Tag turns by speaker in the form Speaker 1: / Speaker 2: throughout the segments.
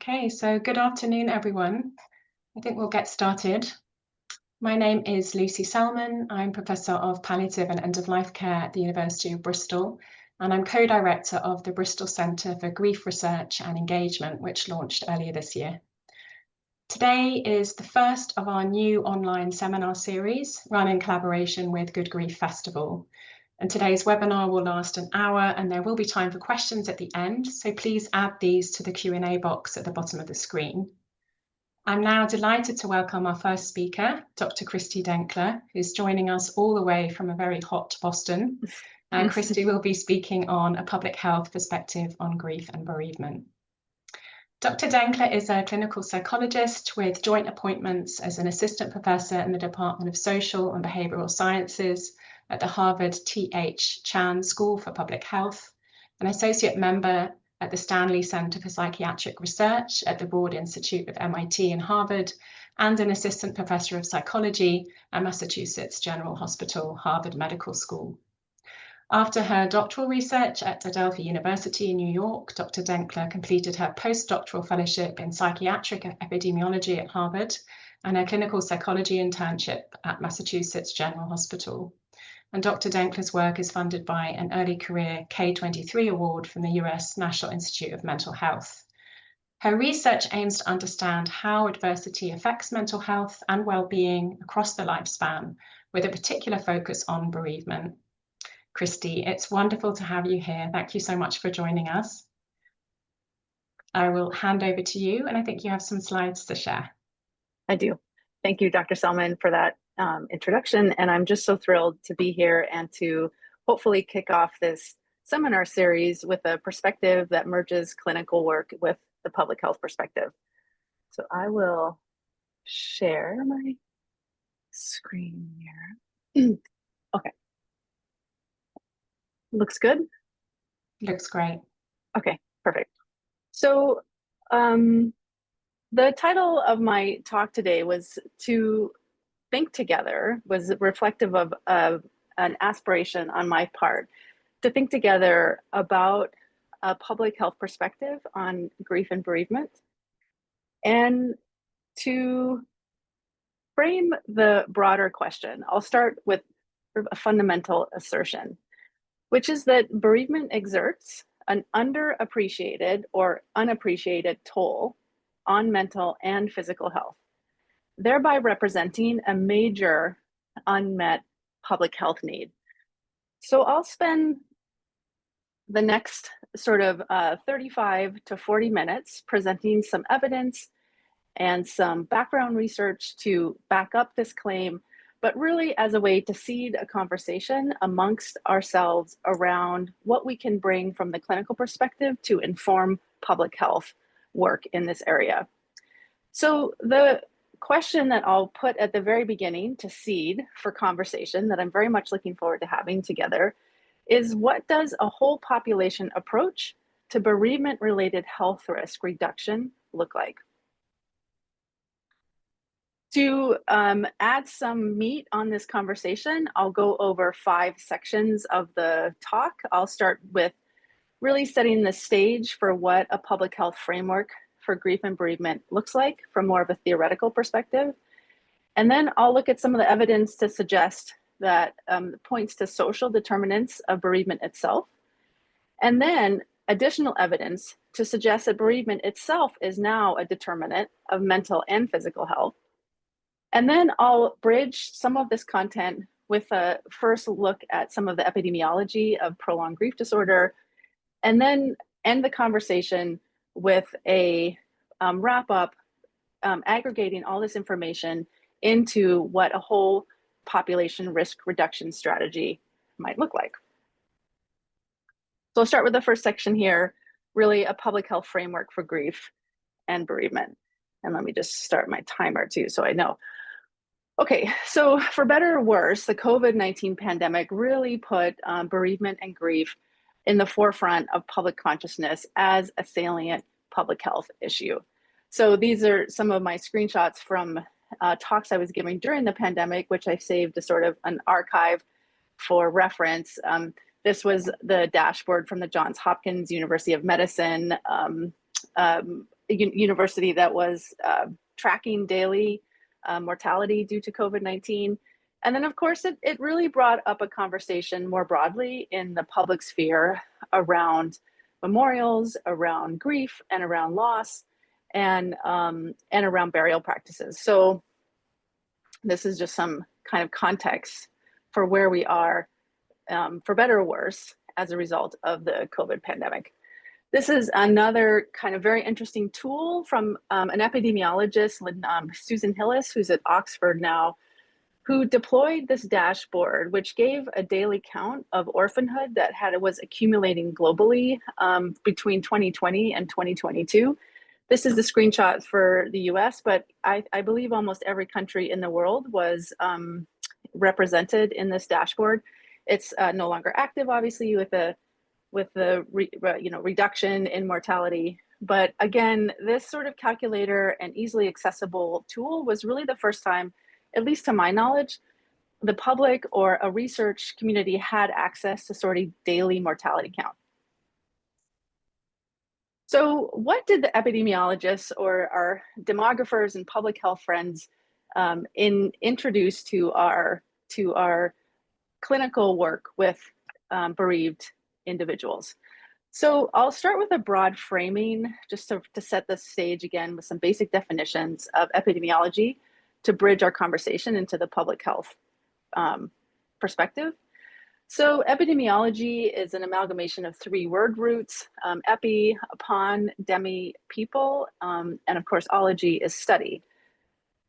Speaker 1: Okay, so good afternoon, everyone. I think we'll get started. My name is Lucy Salmon. I'm Professor of Palliative and End-of-Life Care at the University of Bristol, and I'm co-director of the Bristol Centre for Grief Research and Engagement, which launched earlier this year. Today is the first of our new online seminar series run in collaboration with Good Grief Festival. And today's webinar will last an hour and there will be time for questions at the end, so please add these to the Q&A box at the bottom of the screen. I'm now delighted to welcome our first speaker, Dr Christy Denckla, who's joining us all the way from a very hot Boston. And Christy will be speaking on a public health perspective on grief and bereavement. Dr Denckla is a clinical psychologist with joint appointments as an assistant professor in the Department of Social and Behavioral Sciences at the Harvard T.H. Chan School for Public Health, an associate member at the Stanley Center for Psychiatric Research at the Broad Institute of MIT and Harvard, and an assistant professor of psychology at Massachusetts General Hospital, Harvard Medical School. After her doctoral research at Adelphi University in New York, Dr. Denckla completed her postdoctoral fellowship in psychiatric epidemiology at Harvard and her clinical psychology internship at Massachusetts General Hospital. And Dr. Denkla's work is funded by an early career K23 award from the US National Institute of Mental Health. Her research aims to understand how adversity affects mental health and well-being across the lifespan, with a particular focus on bereavement. Christy, it's wonderful to have you here. Thank you so much for joining us. I will hand over to you, and I think you have some slides to share.
Speaker 2: I do. Thank you, Dr. Salmon, for that introduction. And I'm just so thrilled to be here and to hopefully kick off this seminar series with a perspective that merges clinical work with the public health perspective. So I will share my screen here. Okay. Looks good?
Speaker 1: Looks great.
Speaker 2: Okay, perfect. So the title of my talk today was to think together, was reflective of an aspiration on my part to think together about a public health perspective on grief and bereavement, and to frame the broader question. I'll start with a fundamental assertion, which is that bereavement exerts an underappreciated or unappreciated toll on mental and physical health, thereby representing a major unmet public health need. So I'll spend the next sort of 35 to 40 minutes presenting some evidence and some background research to back up this claim, but really as a way to seed a conversation amongst ourselves around what we can bring from the clinical perspective to inform public health work in this area. So the question that I'll put at the very beginning to seed for conversation that I'm very much looking forward to having together is, what does a whole population approach to bereavement-related health risk reduction look like? To add some meat on this conversation, I'll go over 5 sections of the talk. I'll start with really setting the stage for what a public health framework for grief and bereavement looks like from more of a theoretical perspective. And then I'll look at some of the evidence to suggest that points to social determinants of bereavement itself. And then additional evidence to suggest that bereavement itself is now a determinant of mental and physical health. And then I'll bridge some of this content with a first look at some of the epidemiology of prolonged grief disorder, and then end the conversation with a wrap up, aggregating all this information into what a whole population risk reduction strategy might look like. So I'll start with the first section here, really a public health framework for grief and bereavement. And let me just start my timer too, so I know. Okay, so for better or worse, the COVID-19 pandemic really put bereavement and grief in the forefront of public consciousness as a salient public health issue. So these are some of my screenshots from talks I was giving during the pandemic, which I saved as sort of an archive for reference. This was the dashboard from the Johns Hopkins University of Medicine university that was tracking daily mortality due to COVID-19. And then, of course, it really brought up a conversation more broadly in the public sphere around memorials, around grief, and around loss, and around burial practices. So this is just some kind of context for where we are, for better or worse, as a result of the COVID pandemic. This is another kind of very interesting tool from an epidemiologist, Susan Hillis, who's at Oxford now, who deployed this dashboard, which gave a daily count of orphanhood that was accumulating globally between 2020 and 2022. This is the screenshot for the US, but I believe almost every country in the world was represented in this dashboard. It's no longer active, obviously, with the reduction in mortality. But again, this sort of calculator and easily accessible tool was really the first time, at least to my knowledge, the public or a research community had access to sort of daily mortality count. So what did the epidemiologists or our demographers and public health friends introduce to our clinical work with bereaved individuals? So I'll start with a broad framing just to set the stage again with some basic definitions of epidemiology to bridge our conversation into the public health perspective. So epidemiology is an amalgamation of three word roots: epi, upon, demi, people, and of course, ology is study.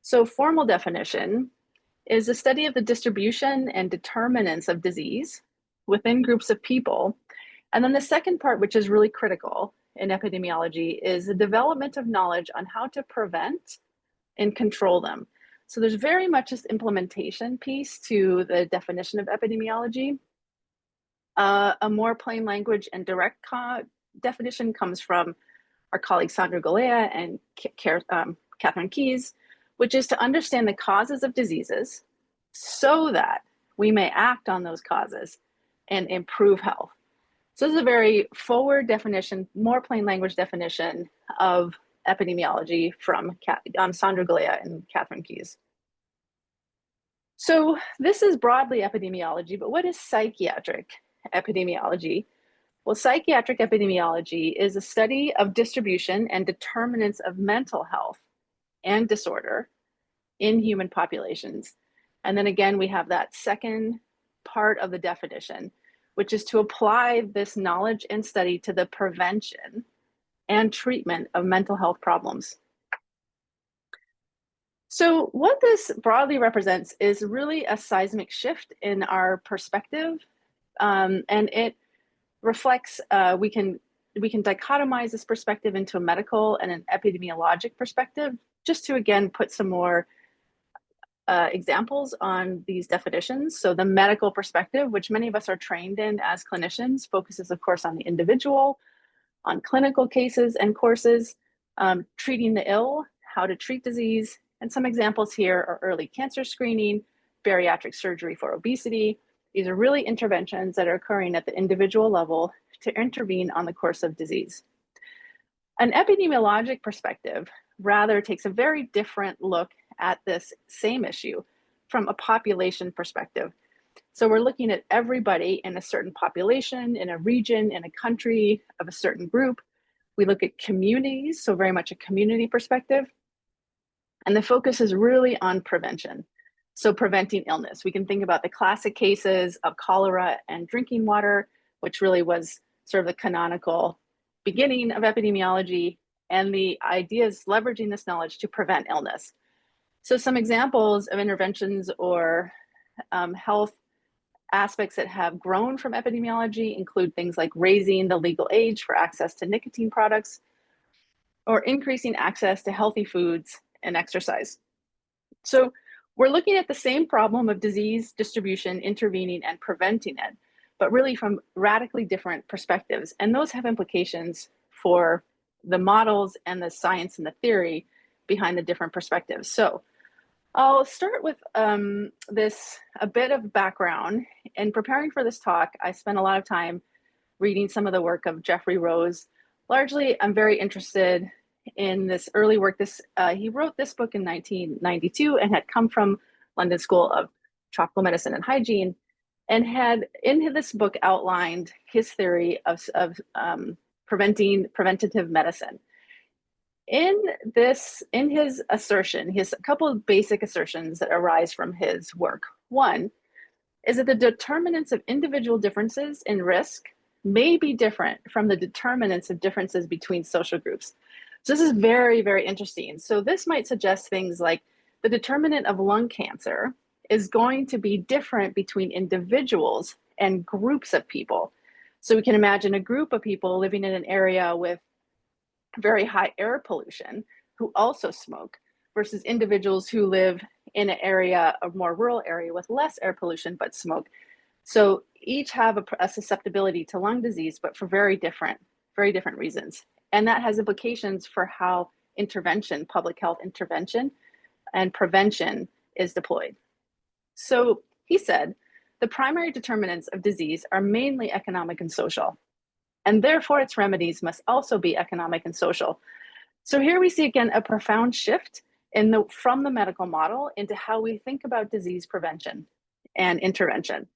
Speaker 2: So formal definition is a study of the distribution and determinants of disease within groups of people. And then the second part, which is really critical in epidemiology, is the development of knowledge on how to prevent and control them. So there's very much this implementation piece to the definition of epidemiology. A more plain language and direct definition comes from our colleagues Sandra Galea and Catherine Keyes, which is to understand the causes of diseases so that we may act on those causes and improve health. So this is a very forward definition, more plain language definition of epidemiology from Sandra Galea and Catherine Keyes. So this is broadly epidemiology, but what is psychiatric epidemiology? Well, psychiatric epidemiology is a study of distribution and determinants of mental health and disorder in human populations. And then again, we have that second part of the definition, which is to apply this knowledge and study to the prevention and treatment of mental health problems. So what this broadly represents is really a seismic shift in our perspective, and it reflects, we can dichotomize this perspective into a medical and an epidemiologic perspective, just to again put some more examples on these definitions. So the medical perspective, which many of us are trained in as clinicians, focuses of course on the individual, on clinical cases and courses, treating the ill, how to treat disease. And some examples here are early cancer screening, bariatric surgery for obesity. These are really interventions that are occurring at the individual level to intervene on the course of disease. An epidemiologic perspective rather takes a very different look at this same issue from a population perspective. So we're looking at everybody in a certain population, in a region, in a country of a certain group. We look at communities, so very much a community perspective. And the focus is really on prevention. So preventing illness. We can think about the classic cases of cholera and drinking water, which really was sort of the canonical beginning of epidemiology, and the idea is leveraging this knowledge to prevent illness. So some examples of interventions or health aspects that have grown from epidemiology include things like raising the legal age for access to nicotine products, or increasing access to healthy foods and exercise. So we're looking at the same problem of disease distribution, intervening and preventing it, but really from radically different perspectives. And those have implications for the models and the science and the theory behind the different perspectives. So I'll start with a bit of background. In preparing for this talk, I spent a lot of time reading some of the work of Jeffrey Rose. Largely, I'm very interested in this early work. He wrote this book in 1992 and had come from London School of Tropical Medicine and Hygiene, and had in this book outlined his theory of preventative medicine. In his assertion, he has a couple of basic assertions that arise from his work. One is that the determinants of individual differences in risk may be different from the determinants of differences between social groups. So this is very, very interesting. So this might suggest things like the determinant of lung cancer is going to be different between individuals and groups of people. So we can imagine a group of people living in an area with very high air pollution who also smoke versus individuals who live in an area, a more rural area with less air pollution but smoke. So each have a susceptibility to lung disease, but for very different reasons. And that has implications for how intervention, public health intervention and prevention is deployed. So he said, the primary determinants of disease are mainly economic and social, and therefore its remedies must also be economic and social. So here we see again a profound shift from the medical model into how we think about disease prevention and intervention.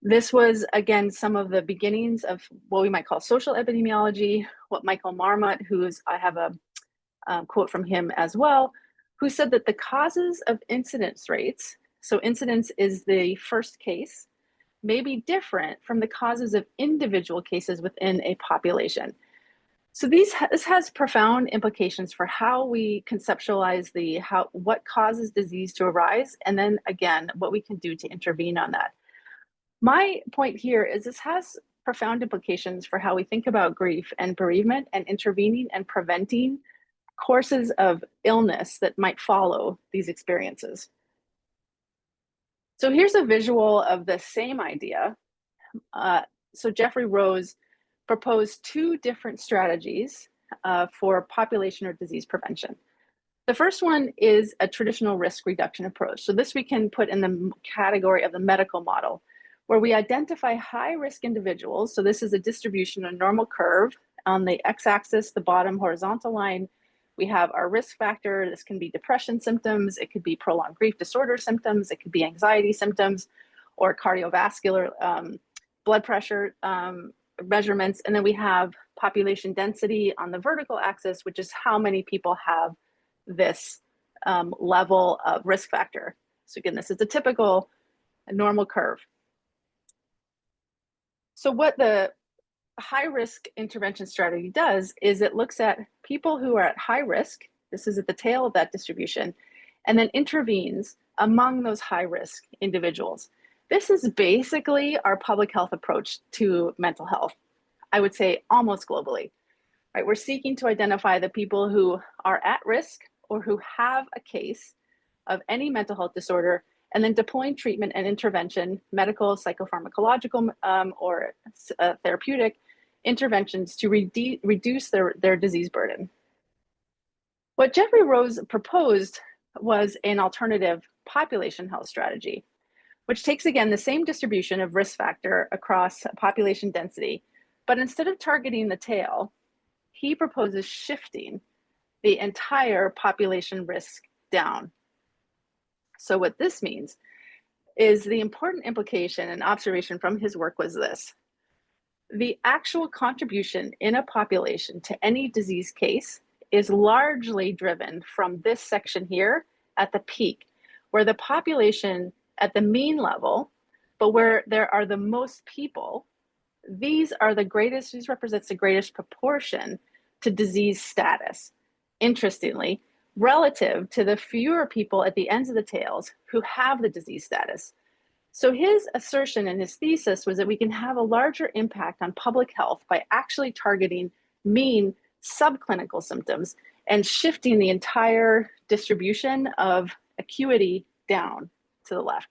Speaker 2: This was, again, some of the beginnings of what we might call social epidemiology, what Michael Marmot, I have a quote from him as well, who said that the causes of incidence rates, so incidence is the first case, may be different from the causes of individual cases within a population. So this has profound implications for how we conceptualize what causes disease to arise, and then again, what we can do to intervene on that. My point here is this has profound implications for how we think about grief and bereavement and intervening and preventing courses of illness that might follow these experiences. So here's a visual of the same idea. So Jeffrey Rose proposed two different strategies for population or disease prevention. The first one is a traditional risk reduction approach. So this we can put in the category of the medical model, where we identify high-risk individuals. So this is a distribution, a normal curve. On the x-axis, the bottom horizontal line, we have our risk factor. This can be depression symptoms. It could be prolonged grief disorder symptoms. It could be anxiety symptoms or cardiovascular blood pressure measurements. And then we have population density on the vertical axis, which is how many people have this level of risk factor. So again, this is a typical normal curve. So what the high-risk intervention strategy does is it looks at people who are at high risk, this is at the tail of that distribution, and then intervenes among those high-risk individuals. This is basically our public health approach to mental health, I would say almost globally. Right? We're seeking to identify the people who are at risk or who have a case of any mental health disorder, and then deploying treatment and intervention, medical, psychopharmacological, or therapeutic interventions to reduce their disease burden. What Jeffrey Rose proposed was an alternative population health strategy, which takes, again, the same distribution of risk factor across population density, but instead of targeting the tail, he proposes shifting the entire population risk down. So what this means is the important implication and observation from his work was this: the actual contribution in a population to any disease case is largely driven from this section here at the peak, where the population at the mean level, but where there are the most people, these represents the greatest proportion to disease status. Interestingly, relative to the fewer people at the ends of the tails who have the disease status. So his assertion and his thesis was that we can have a larger impact on public health by actually targeting mean subclinical symptoms and shifting the entire distribution of acuity down to the left.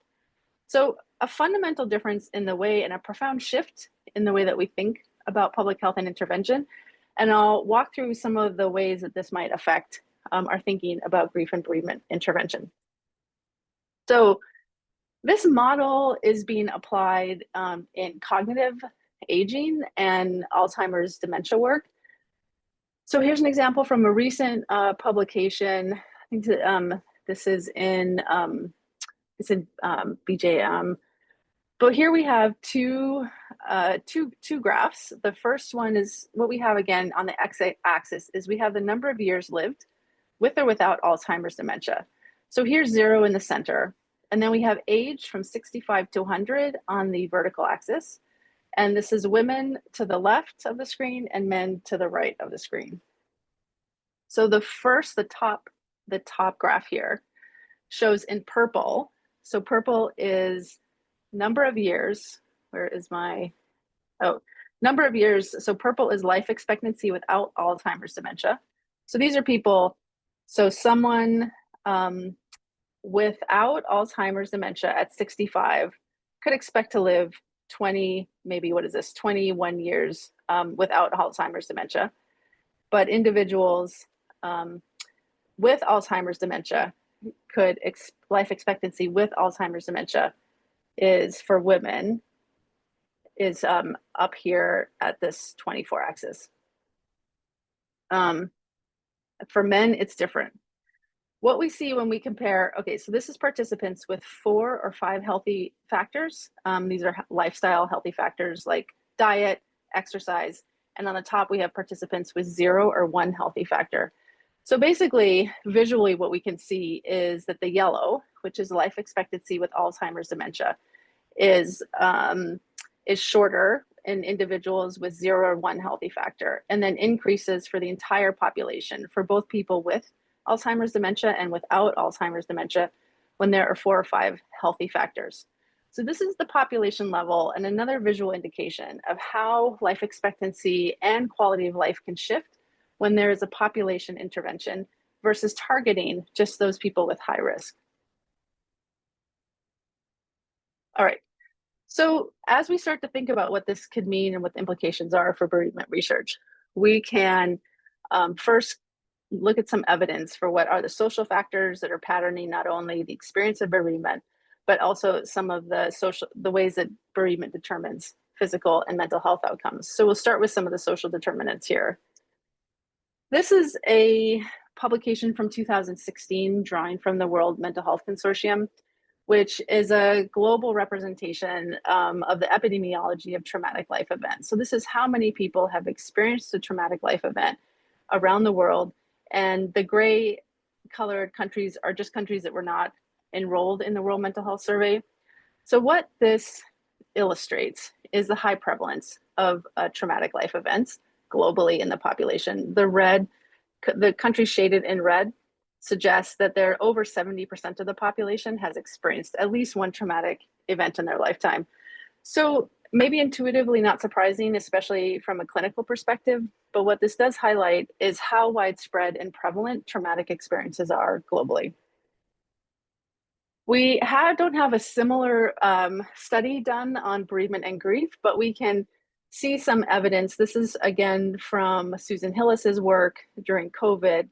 Speaker 2: So a fundamental difference in the way, and a profound shift in the way that we think about public health and intervention. And I'll walk through some of the ways that this might affect our thinking about grief and bereavement intervention. So this model is being applied in cognitive aging and Alzheimer's dementia work. So here's an example from a recent publication. I think this is in BJM. But here we have two graphs. The first one is what we have again on the x-axis is we have the number of years lived with or without Alzheimer's dementia. So here's 0 in the center. And then we have age from 65 to 100 on the vertical axis. And this is women to the left of the screen and men to the right of the screen. So the top graph here shows in purple. So purple is number of years. Where is my, number of years. So purple is life expectancy without Alzheimer's dementia. So these are people, so someone without Alzheimer's dementia at 65 could expect to live 20, maybe what is this, 21 years without Alzheimer's dementia. But individuals with Alzheimer's dementia life expectancy with Alzheimer's dementia is for women is up here at this 24 axis. For men, it's different. What we see when we compare, okay, so this is participants with 4 or 5 healthy factors. These are lifestyle healthy factors like diet, exercise, and on the top we have participants with 0 or 1 healthy factor. So basically, visually what we can see is that the yellow, which is life expectancy with Alzheimer's dementia, is shorter in individuals with 0 or 1 healthy factor, and then increases for the entire population for both people with Alzheimer's dementia and without Alzheimer's dementia when there are 4 or 5 healthy factors. So this is the population level and another visual indication of how life expectancy and quality of life can shift when there is a population intervention versus targeting just those people with high risk. All right, so as we start to think about what this could mean and what the implications are for bereavement research, we can first look at some evidence for what are the social factors that are patterning not only the experience of bereavement, but also some of the ways that bereavement determines physical and mental health outcomes. So we'll start with some of the social determinants here. This is a publication from 2016, drawing from the World Mental Health Consortium, which is a global representation of the epidemiology of traumatic life events. So this is how many people have experienced a traumatic life event around the world. And the gray colored countries are just countries that were not enrolled in the World Mental Health Survey. So what this illustrates is the high prevalence of traumatic life events globally in the population. The countries shaded in red suggests that there are over 70% of the population has experienced at least one traumatic event in their lifetime. So maybe intuitively not surprising, especially from a clinical perspective, but what this does highlight is how widespread and prevalent traumatic experiences are globally. We don't have a similar study done on bereavement and grief, but we can see some evidence. This is again from Susan Hillis's work during COVID,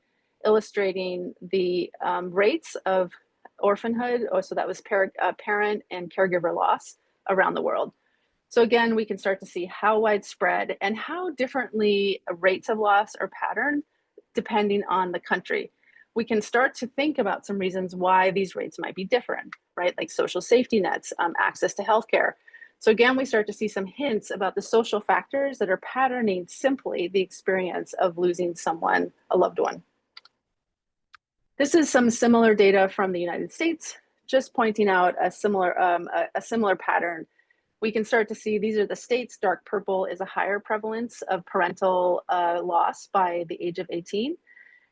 Speaker 2: illustrating the rates of orphanhood, so that was parent and caregiver loss around the world. So again, we can start to see how widespread and how differently rates of loss are patterned depending on the country. We can start to think about some reasons why these rates might be different, right? Like social safety nets, access to healthcare. So again, we start to see some hints about the social factors that are patterning simply the experience of losing someone, a loved one. This is some similar data from the United States, just pointing out a similar pattern. We can start to see these are the states. Dark purple is a higher prevalence of parental loss by the age of 18.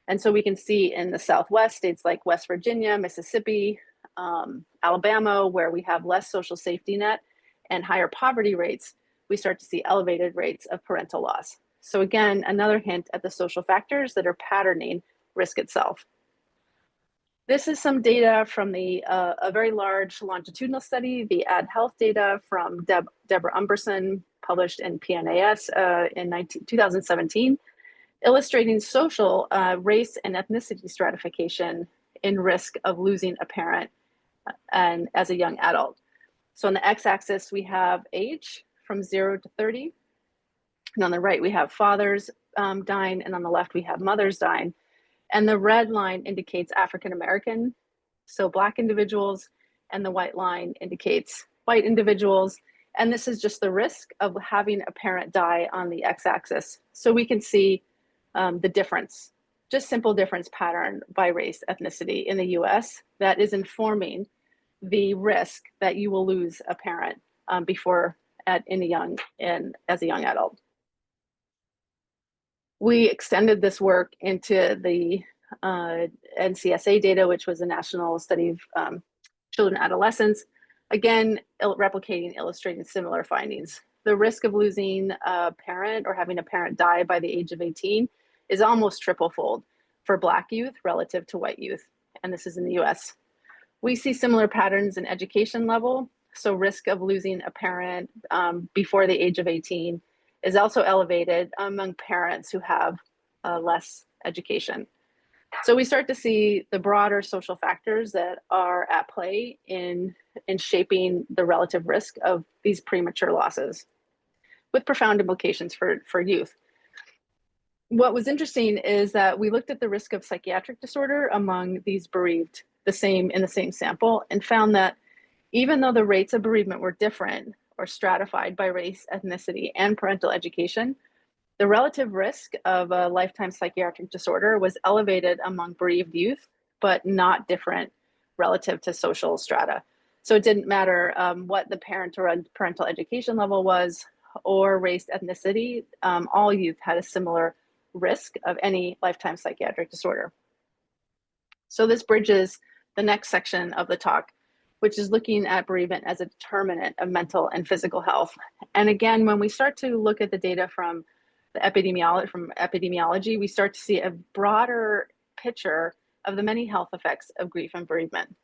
Speaker 2: And so we can see in the Southwest, states like West Virginia, Mississippi, Alabama, where we have less social safety net and higher poverty rates, we start to see elevated rates of parental loss. So again, another hint at the social factors that are patterning risk itself. This is some data from a very large longitudinal study, the Ad Health data from Deborah Umberson, published in PNAS in 2017, illustrating social race and ethnicity stratification in risk of losing a parent and as a young adult. So on the x-axis, we have age from 0 to 30. And on the right, we have fathers dying, and on the left we have mothers dying. And the red line indicates African American, so Black individuals, and the white line indicates white individuals. And this is just the risk of having a parent die on the x-axis. So we can see the difference, just simple difference pattern by race, ethnicity in the US that is informing the risk that you will lose a parent as a young adult. We extended this work into the NCSA data, which was a national study of children and adolescents. Again, replicating, illustrating similar findings. The risk of losing a parent or having a parent die by the age of 18 is almost triple-fold for Black youth relative to white youth, and this is in the US. We see similar patterns in education level, so risk of losing a parent before the age of 18 is also elevated among parents who have less education. So we start to see the broader social factors that are at play in shaping the relative risk of these premature losses, with profound implications for youth. What was interesting is that we looked at the risk of psychiatric disorder among these bereaved in the same sample, and found that even though the rates of bereavement were different or stratified by race, ethnicity, and parental education, the relative risk of a lifetime psychiatric disorder was elevated among bereaved youth, but not different relative to social strata. So it didn't matter what the parental education level was or race, ethnicity, all youth had a similar risk of any lifetime psychiatric disorder. So this bridges the next section of the talk, which is looking at bereavement as a determinant of mental and physical health. And again, when we start to look at the data from epidemiology, we start to see a broader picture of the many health effects of grief and bereavement.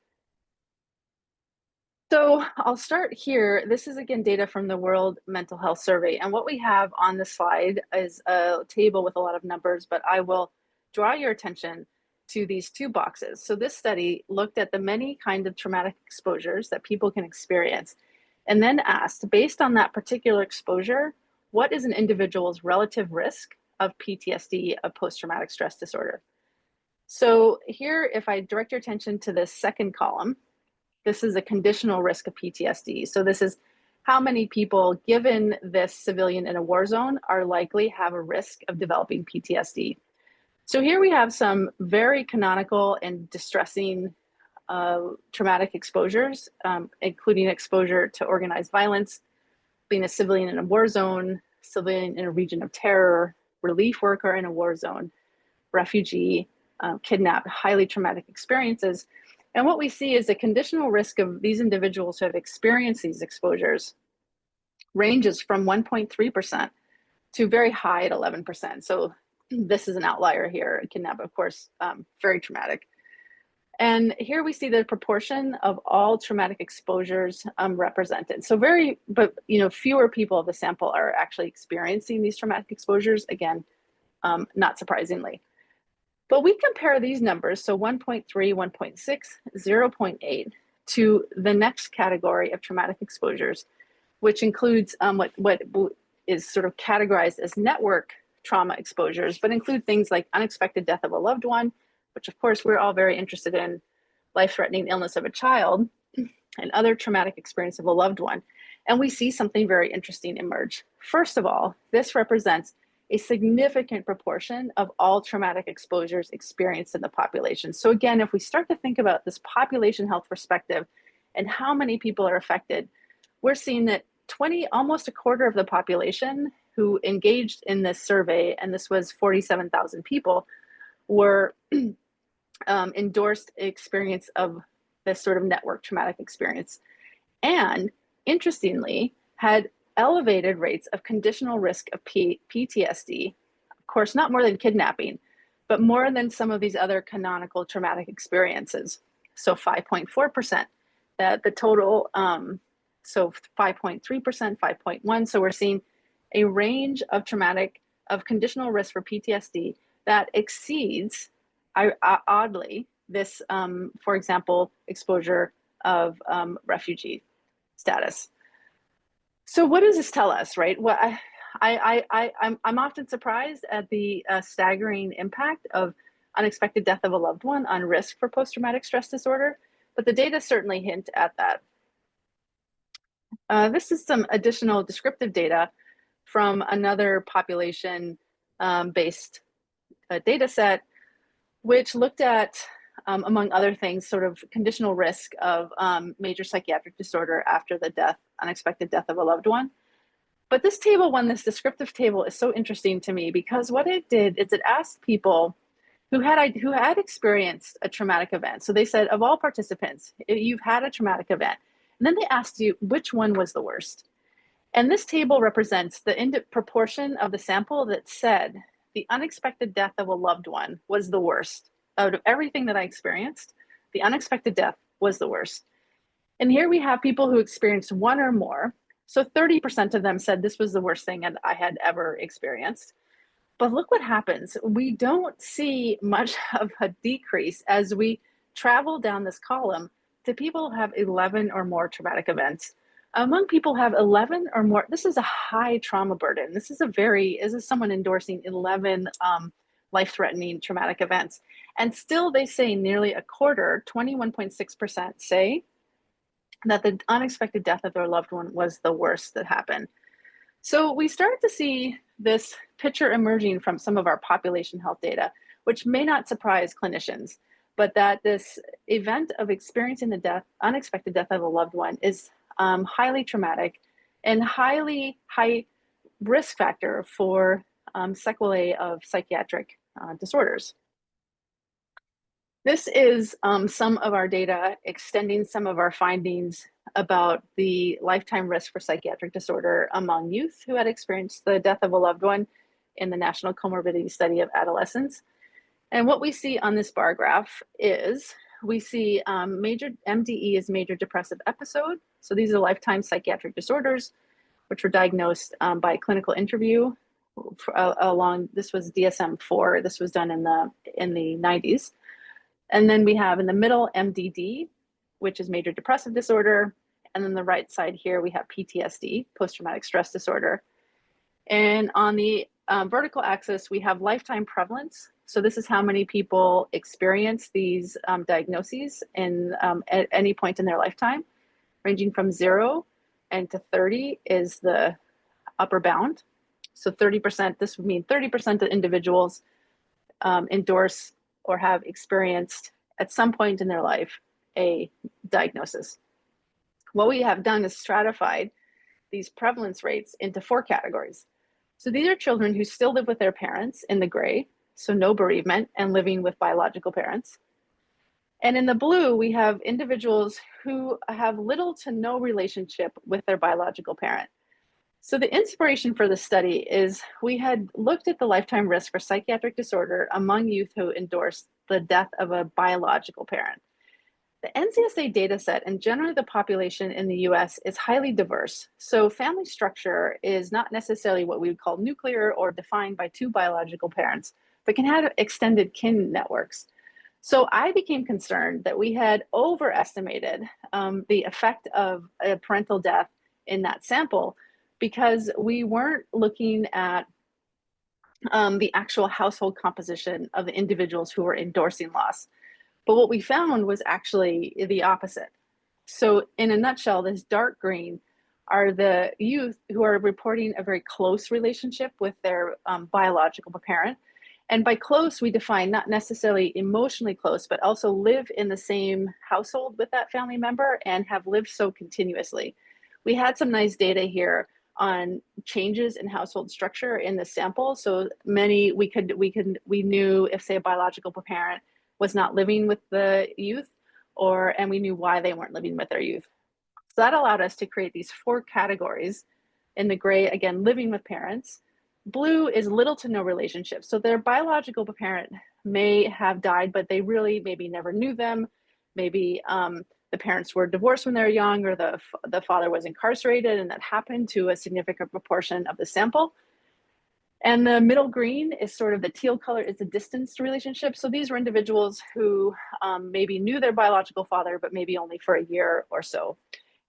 Speaker 2: So I'll start here. This is again data from the World Mental Health Survey. And what we have on the slide is a table with a lot of numbers, but I will draw your attention to these two boxes. So this study looked at the many kinds of traumatic exposures that people can experience, and then asked, based on that particular exposure, what is an individual's relative risk of PTSD, of post-traumatic stress disorder? So here, if I direct your attention to the second column, this is a conditional risk of PTSD. So this is how many people, given this civilian in a war zone, are likely have a risk of developing PTSD. So here we have some very canonical and distressing traumatic exposures, including exposure to organized violence, being a civilian in a war zone, civilian in a region of terror, relief worker in a war zone, refugee, kidnapped, highly traumatic experiences. And what we see is the conditional risk of these individuals who have experienced these exposures ranges from 1.3% to very high at 11%. So this is an outlier here. Kidnap, of course, very traumatic. And here we see the proportion of all traumatic exposures represented. So fewer people of the sample are actually experiencing these traumatic exposures, again, not surprisingly. But we compare these numbers, so 1.3, 1.6, 0.8, to the next category of traumatic exposures, which includes what is sort of categorized as network trauma exposures, but include things like unexpected death of a loved one, which of course we're all very interested in, life-threatening illness of a child, and other traumatic experience of a loved one. And we see something very interesting emerge. First of all, this represents a significant proportion of all traumatic exposures experienced in the population. So again, if we start to think about this population health perspective and how many people are affected, we're seeing that almost a quarter of the population who engaged in this survey, and this was 47,000 people, were endorsed experience of this sort of network traumatic experience. And interestingly, had elevated rates of conditional risk of PTSD, of course, not more than kidnapping, but more than some of these other canonical traumatic experiences. So 5.4%, that the total, so 5.3%, 5.1%. So we're seeing a range of conditional risk for PTSD that exceeds, oddly, this, for example, exposure of refugee status. So what does this tell us, right? I'm often surprised at the staggering impact of unexpected death of a loved one on risk for post-traumatic stress disorder, but the data certainly hint at that. This is some additional descriptive data from another population-based data set, which looked at, among other things, sort of conditional risk of major psychiatric disorder after the unexpected death of a loved one. But this table, this descriptive table, is so interesting to me because what it did is it asked people who had experienced a traumatic event. So they said, of all participants, you've had a traumatic event. And then they asked you which one was the worst. And this table represents the proportion of the sample that said the unexpected death of a loved one was the worst. Out of everything that I experienced, the unexpected death was the worst. And here we have people who experienced one or more. So 30% of them said this was the worst thing I had ever experienced. But look what happens. We don't see much of a decrease as we travel down this column to people who have 11 or more traumatic events. Among people who have 11 or more, this is a high trauma burden. This is someone endorsing 11 life-threatening traumatic events. And still they say nearly a quarter, 21.6% say that the unexpected death of their loved one was the worst that happened. So we start to see this picture emerging from some of our population health data, which may not surprise clinicians, but that this event of experiencing the unexpected death of a loved one is highly traumatic and high risk factor for sequelae of psychiatric disorders. This is some of our data extending some of our findings about the lifetime risk for psychiatric disorder among youth who had experienced the death of a loved one in the National Comorbidity Study of Adolescents. And what we see on this bar graph is we see major MDE is major depressive episode. So these are lifetime psychiatric disorders, which were diagnosed by clinical interview this was DSM-4. This was done in the 90s. And then we have in the middle MDD, which is major depressive disorder. And then the right side here, we have PTSD, post-traumatic stress disorder. And on the vertical axis, we have lifetime prevalence. So this is how many people experience these diagnoses at any point in their lifetime, ranging from 0 and to 30 is the upper bound. So 30%, this would mean 30% of individuals endorse or have experienced at some point in their life a diagnosis. What we have done is stratified these prevalence rates into 4 categories. So these are children who still live with their parents in the gray, so no bereavement and living with biological parents. And in the blue, we have individuals who have little to no relationship with their biological parent. So the inspiration for this study is we had looked at the lifetime risk for psychiatric disorder among youth who endorsed the death of a biological parent. The NCSA data set and generally the population in the US is highly diverse. So family structure is not necessarily what we would call nuclear or defined by 2 biological parents, but can have extended kin networks. So I became concerned that we had overestimated the effect of a parental death in that sample because we weren't looking at the actual household composition of the individuals who were endorsing loss. But what we found was actually the opposite. So in a nutshell, this dark green are the youth who are reporting a very close relationship with their biological parent. And by close, we define not necessarily emotionally close, but also live in the same household with that family member and have lived so continuously. We had some nice data here on changes in household structure in the sample. So many, we knew if, say, a biological parent was not living with the youth, and we knew why they weren't living with their youth. So that allowed us to create these 4 categories. In the gray, again, living with parents. Blue is little to no relationship. So their biological parent may have died, but they really maybe never knew them. Maybe the parents were divorced when they were young, or the father was incarcerated, and that happened to a significant proportion of the sample. And the middle green is sort of the teal color, it's a distanced relationship. So these were individuals who maybe knew their biological father, but maybe only for a year or so.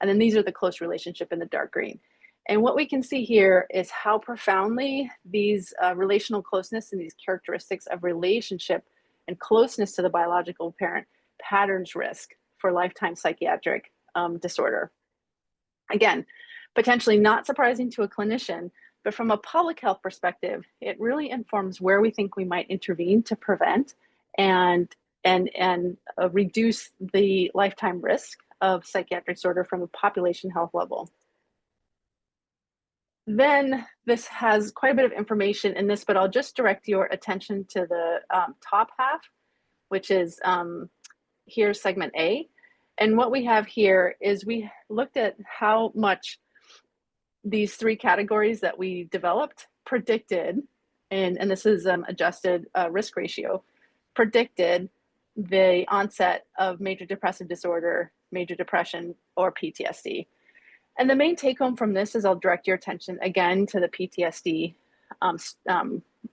Speaker 2: And then these are the close relationship in the dark green. And what we can see here is how profoundly these relational closeness and these characteristics of relationship and closeness to the biological parent patterns risk for lifetime psychiatric disorder. Again, potentially not surprising to a clinician, but from a public health perspective, it really informs where we think we might intervene to prevent and reduce the lifetime risk of psychiatric disorder from a population health level. Then this has quite a bit of information in this, but I'll just direct your attention to the top half, which is here's segment A. And what we have here is we looked at how much these three categories that we developed predicted, and this is adjusted risk ratio, predicted the onset of major depressive disorder, major depression, or PTSD. And the main take home from this is I'll direct your attention again to the PTSD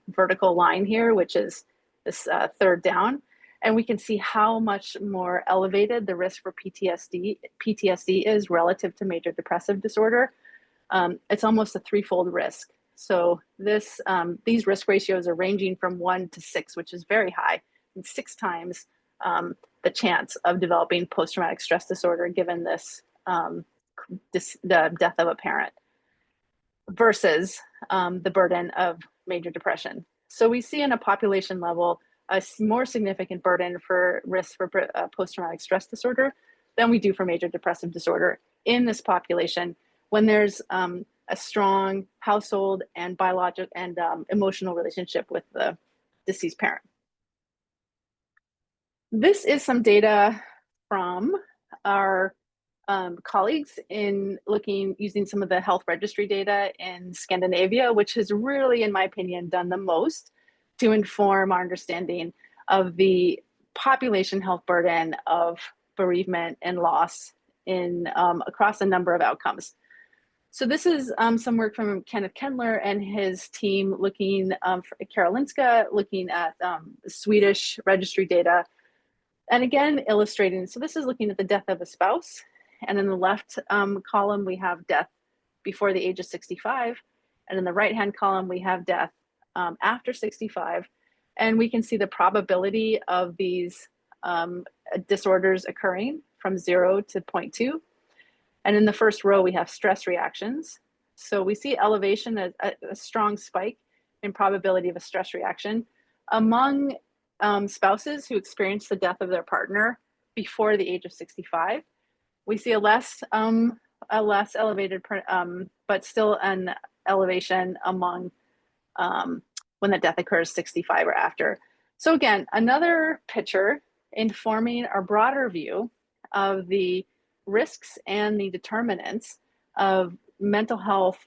Speaker 2: vertical line here, which is this third down. And we can see how much more elevated the risk for PTSD is relative to major depressive disorder. It's almost a threefold risk. So these risk ratios are ranging from 1 to 6, which is very high, and 6 times the chance of developing post-traumatic stress disorder given the death of a parent versus the burden of major depression. So we see in a population level a more significant burden for risk for post-traumatic stress disorder than we do for major depressive disorder in this population when there's a strong household and biological and emotional relationship with the deceased parent. This is some data from our colleagues in using some of the health registry data in Scandinavia, which has really, in my opinion, done the most to inform our understanding of the population health burden of bereavement and loss in across a number of outcomes. So this is some work from Kenneth Kendler and his team looking Karolinska, looking at Swedish registry data, and again illustrating. So this is looking at the death of a spouse, and in the left column we have death before the age of 65, and in the right-hand column we have death after 65, and we can see the probability of these disorders occurring from 0 to 0.2. And in the first row, we have stress reactions. So we see elevation, a strong spike in probability of a stress reaction among spouses who experience the death of their partner before the age of 65. We see a less elevated, but still an elevation among when the death occurs 65 or after. So again, another picture informing our broader view of the risks and the determinants of mental health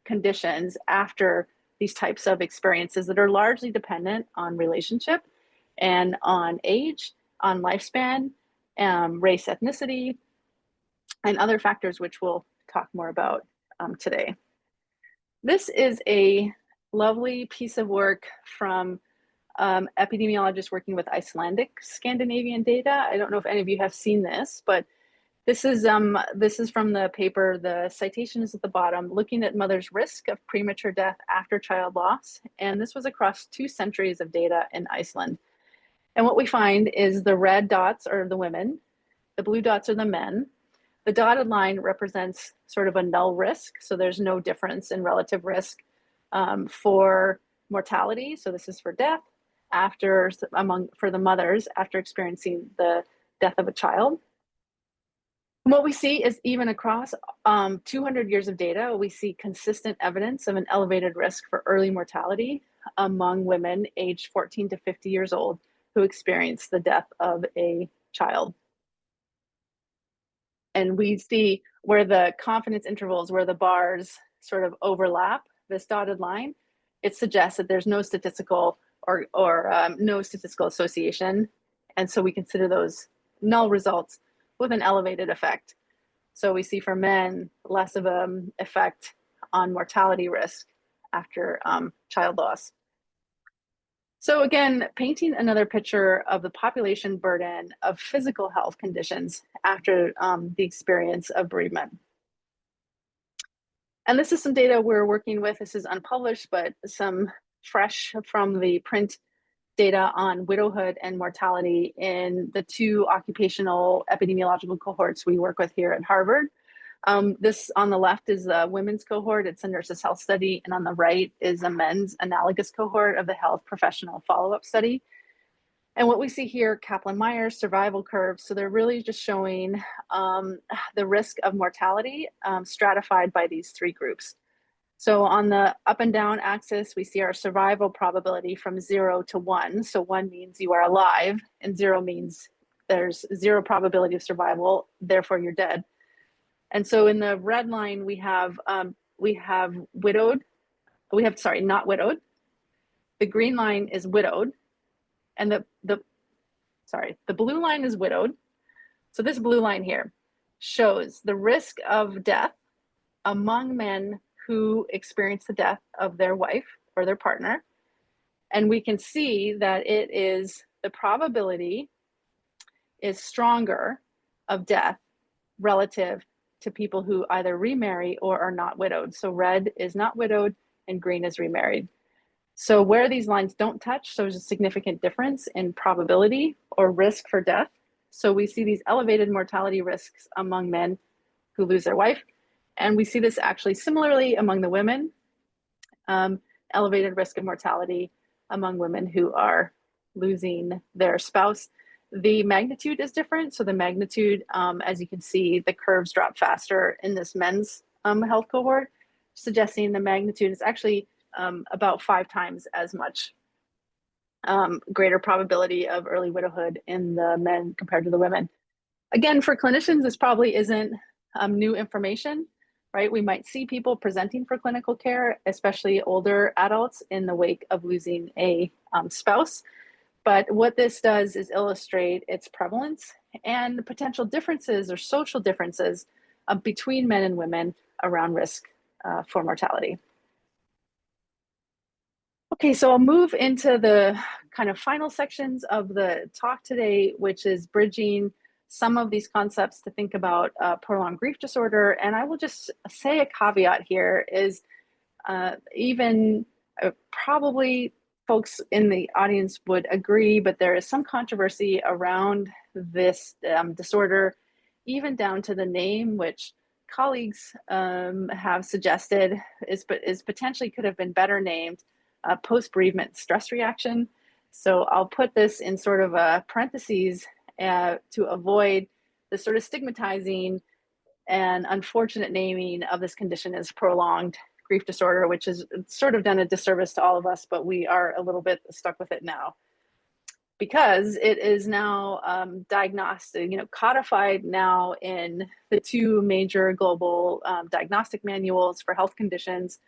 Speaker 2: conditions after these types of experiences that are largely dependent on relationship and on age, on lifespan, race, ethnicity, and other factors which we'll talk more about today. This is a lovely piece of work from epidemiologists working with Icelandic Scandinavian data. I don't know if any of you have seen this, but this is from the paper. The citation is at the bottom, looking at mothers' risk of premature death after child loss. And this was across 2 centuries of data in Iceland. And what we find is the red dots are the women, the blue dots are the men. The dotted line represents sort of a null risk. So there's no difference in relative risk for mortality. So this is for death for the mothers after experiencing the death of a child. What we see is even across 200 years of data, we see consistent evidence of an elevated risk for early mortality among women aged 14 to 50 years old who experience the death of a child. And we see where the confidence intervals, where the bars sort of overlap this dotted line, it suggests that there's no statistical or no statistical association. And so we consider those null results with an elevated effect. So we see for men less of an effect on mortality risk after child loss. So again, painting another picture of the population burden of physical health conditions after the experience of bereavement. And this is some data we're working with. This is unpublished, but some fresh from the print data on widowhood and mortality in the 2 occupational epidemiological cohorts we work with here at Harvard. This on the left is the women's cohort. It's a nurses' health study. And on the right is a men's analogous cohort of the health professional follow-up study. And what we see here, Kaplan-Meier survival curves. So they're really just showing the risk of mortality stratified by these 3 groups. So on the up and down axis, we see our survival probability from 0 to 1. So 1 means you are alive, and 0 means there's 0 probability of survival, therefore you're dead. And so in the red line, we have widowed. Sorry, not widowed. The green line is widowed, and the blue line is widowed. So this blue line here shows the risk of death among men who experience the death of their wife or their partner. And we can see that the probability is stronger of death relative to people who either remarry or are not widowed. So red is not widowed and green is remarried. So where these lines don't touch, so there's a significant difference in probability or risk for death. So we see these elevated mortality risks among men who lose their wife. And we see this actually similarly among the women, elevated risk of mortality among women who are losing their spouse. The magnitude is different. So the magnitude, as you can see, the curves drop faster in this men's health cohort, suggesting the magnitude is actually about 5 times as much greater probability of early widowhood in the men compared to the women. Again, for clinicians, this probably isn't new information, right? We might see people presenting for clinical care, especially older adults in the wake of losing a spouse. But what this does is illustrate its prevalence and the potential differences or social differences between men and women around risk for mortality. Okay, so I'll move into the kind of final sections of the talk today, which is bridging some of these concepts to think about prolonged grief disorder. And I will just say a caveat here is probably folks in the audience would agree, but there is some controversy around this disorder, even down to the name, which colleagues have suggested is potentially could have been better named post-bereavement stress reaction. So I'll put this in sort of a parentheses to avoid the sort of stigmatizing and unfortunate naming of this condition as prolonged grief disorder, which is sort of done a disservice to all of us, but we are a little bit stuck with it now because it is now diagnostic, codified now in the 2 major global diagnostic manuals for health conditions.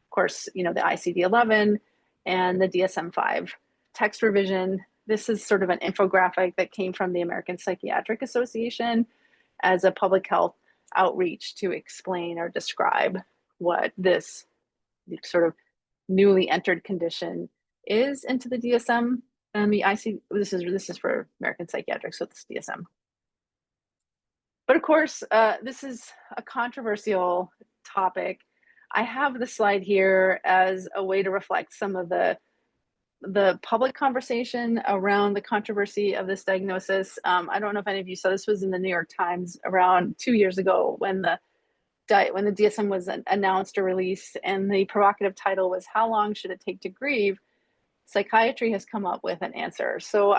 Speaker 2: Of course, the ICD-11 and the DSM-5 text revision. This is sort of an infographic that came from the American Psychiatric Association as a public health outreach to explain or describe what this sort of newly entered condition is into the DSM and the ICD. This is for American Psychiatric, so this DSM. But of course, this is a controversial topic. I have the slide here as a way to reflect some of the public conversation around the controversy of this diagnosis. I don't know if any of you saw, this was in the New York Times around 2 years ago when the DSM was announced or released, and the provocative title was "How long should it take to grieve?" Psychiatry has come up with an answer. So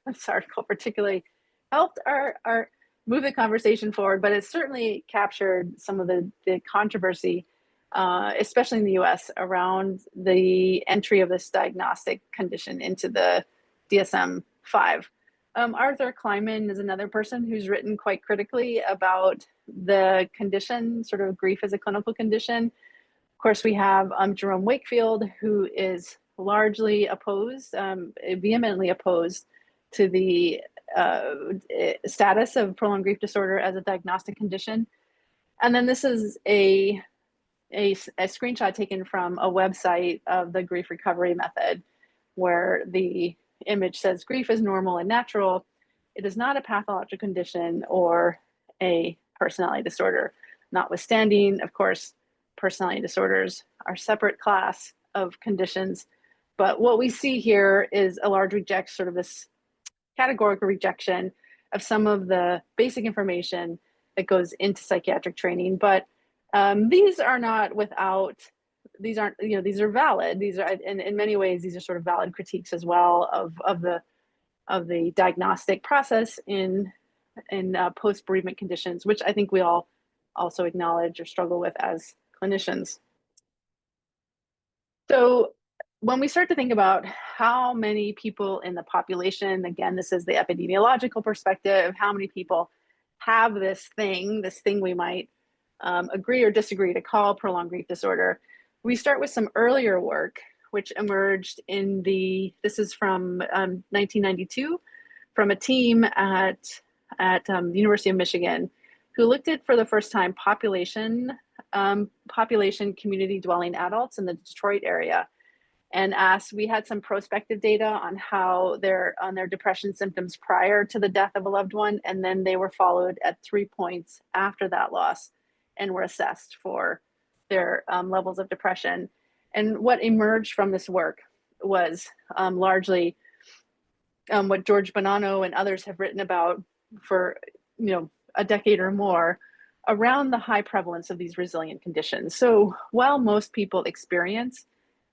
Speaker 2: this article particularly helped our move the conversation forward, but it certainly captured some of the controversy, especially in the US, around the entry of this diagnostic condition into the DSM-5. Arthur Kleinman is another person who's written quite critically about the condition, sort of grief as a clinical condition. Of course, we have Jerome Wakefield, who is largely opposed, vehemently opposed to the status of prolonged grief disorder as a diagnostic condition. And then this is a screenshot taken from a website of the grief recovery method, where the image says grief is normal and natural. It is not a pathological condition or a personality disorder, notwithstanding, of course, personality disorders are a separate class of conditions. But what we see here is a large sort of this categorical rejection of some of the basic information that goes into psychiatric training. But these are not without, these aren't, these are valid. These are, in many ways, these are sort of valid critiques as well of the diagnostic process in post-bereavement conditions, which I think we all also acknowledge or struggle with as clinicians. So when we start to think about how many people in the population, again, this is the epidemiological perspective, how many people have this thing we might agree or disagree to call prolonged grief disorder, we start with some earlier work, which emerged in this is from 1992, from a team at the University of Michigan, who looked at, for the first time, population community dwelling adults in the Detroit area, and asked, we had some prospective data on how their depression symptoms prior to the death of a loved one, and then they were followed at 3 points after that loss and were assessed for their levels of depression. And what emerged from this work was largely what George Bonanno and others have written about for a decade or more, around the high prevalence of these resilient conditions. So while most people experience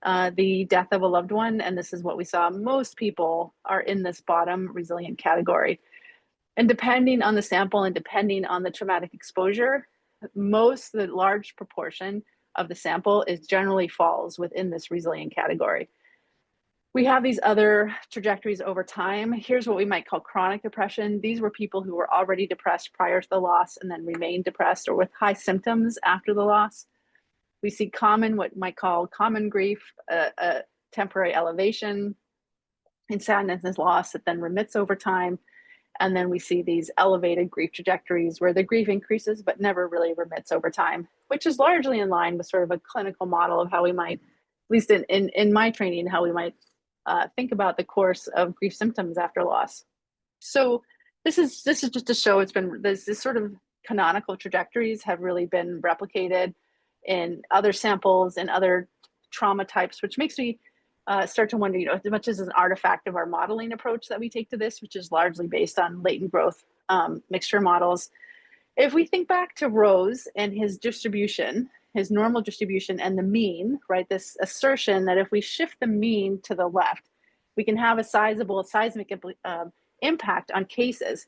Speaker 2: the death of a loved one, and this is what we saw, most people are in this bottom resilient category. And depending on the sample and depending on the traumatic exposure, the large proportion of the sample generally falls within this resilient category. We have these other trajectories over time. Here's what we might call chronic depression. These were people who were already depressed prior to the loss and then remained depressed or with high symptoms after the loss. We see what might call common grief, a temporary elevation in sadness and loss that then remits over time. And then we see these elevated grief trajectories where the grief increases but never really remits over time, which is largely in line with sort of a clinical model of how we might, at least in my training, how we might think about the course of grief symptoms after loss. So this is just to show this sort of canonical trajectories have really been replicated in other samples and other trauma types, which makes me start to wonder, as much as an artifact of our modeling approach that we take to this, which is largely based on latent growth mixture models. If we think back to Rose and his distribution, his normal distribution and the mean, right? This assertion that if we shift the mean to the left, we can have a seismic impact on cases.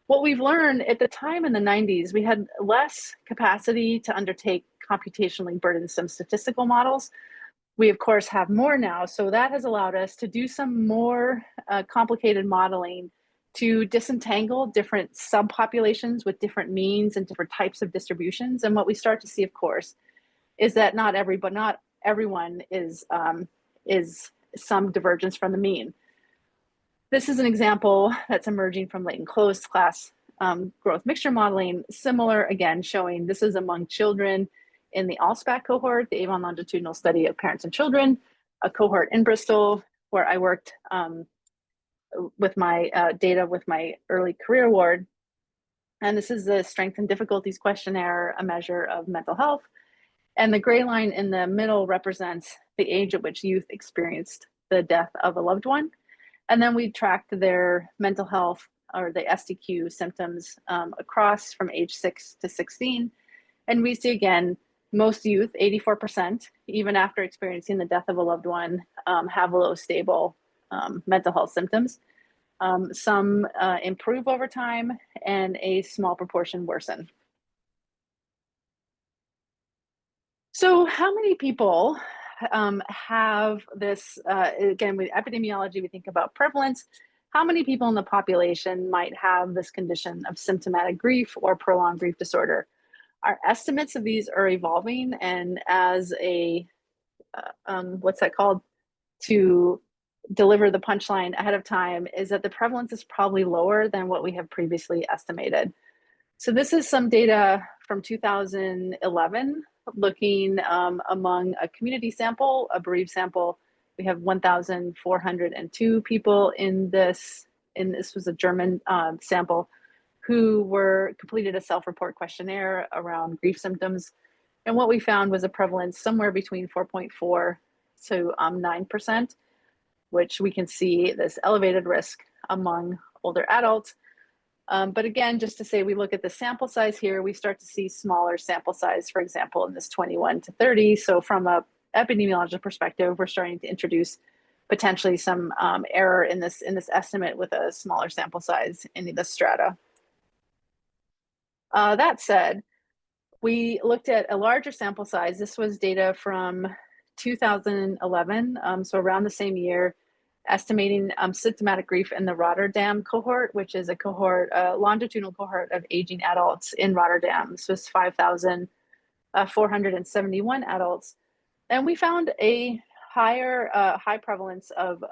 Speaker 2: What we've learned at the time in the 90s, we had less capacity to undertake computationally burdensome statistical models. We, of course, have more now. So that has allowed us to do some more complicated modeling to disentangle different subpopulations with different means and different types of distributions. And what we start to see, of course, is that not everyone is some divergence from the mean. This is an example that's emerging from latent closed class growth mixture modeling, similar, again, showing this is among children in the ALSPAC cohort, the Avon longitudinal study of parents and children, a cohort in Bristol where I worked with my data with my early career ward. And this is the strength and difficulties questionnaire, a measure of mental health. And the gray line in the middle represents the age at which youth experienced the death of a loved one. And then we tracked their mental health or the SDQ symptoms across from age 6 to 16. And we see, again, most youth, 84%, even after experiencing the death of a loved one, have low stable mental health symptoms. Some improve over time and a small proportion worsen. So how many people have this, again, with epidemiology, we think about prevalence. How many people in the population might have this condition of symptomatic grief or prolonged grief disorder? Our estimates of these are evolving, and as a, what's that called? To deliver the punchline ahead of time, is that the prevalence is probably lower than what we have previously estimated. So this is some data from 2011, looking among a community sample, a bereaved sample. We have 1,402 people in this, and this was a German sample, who completed a self-report questionnaire around grief symptoms. And what we found was a prevalence somewhere between 4.4 to 9%, which we can see this elevated risk among older adults. But again, just to say, we look at the sample size here, we start to see smaller sample size, for example, in this 21 to 30. So from a epidemiological perspective, we're starting to introduce potentially some error in this estimate with a smaller sample size in the strata. That said, we looked at a larger sample size. This was data from 2011, so around the same year, estimating symptomatic grief in the Rotterdam cohort, which is a cohort, a longitudinal cohort of aging adults in Rotterdam. So it's 5,471 adults. And we found a high prevalence of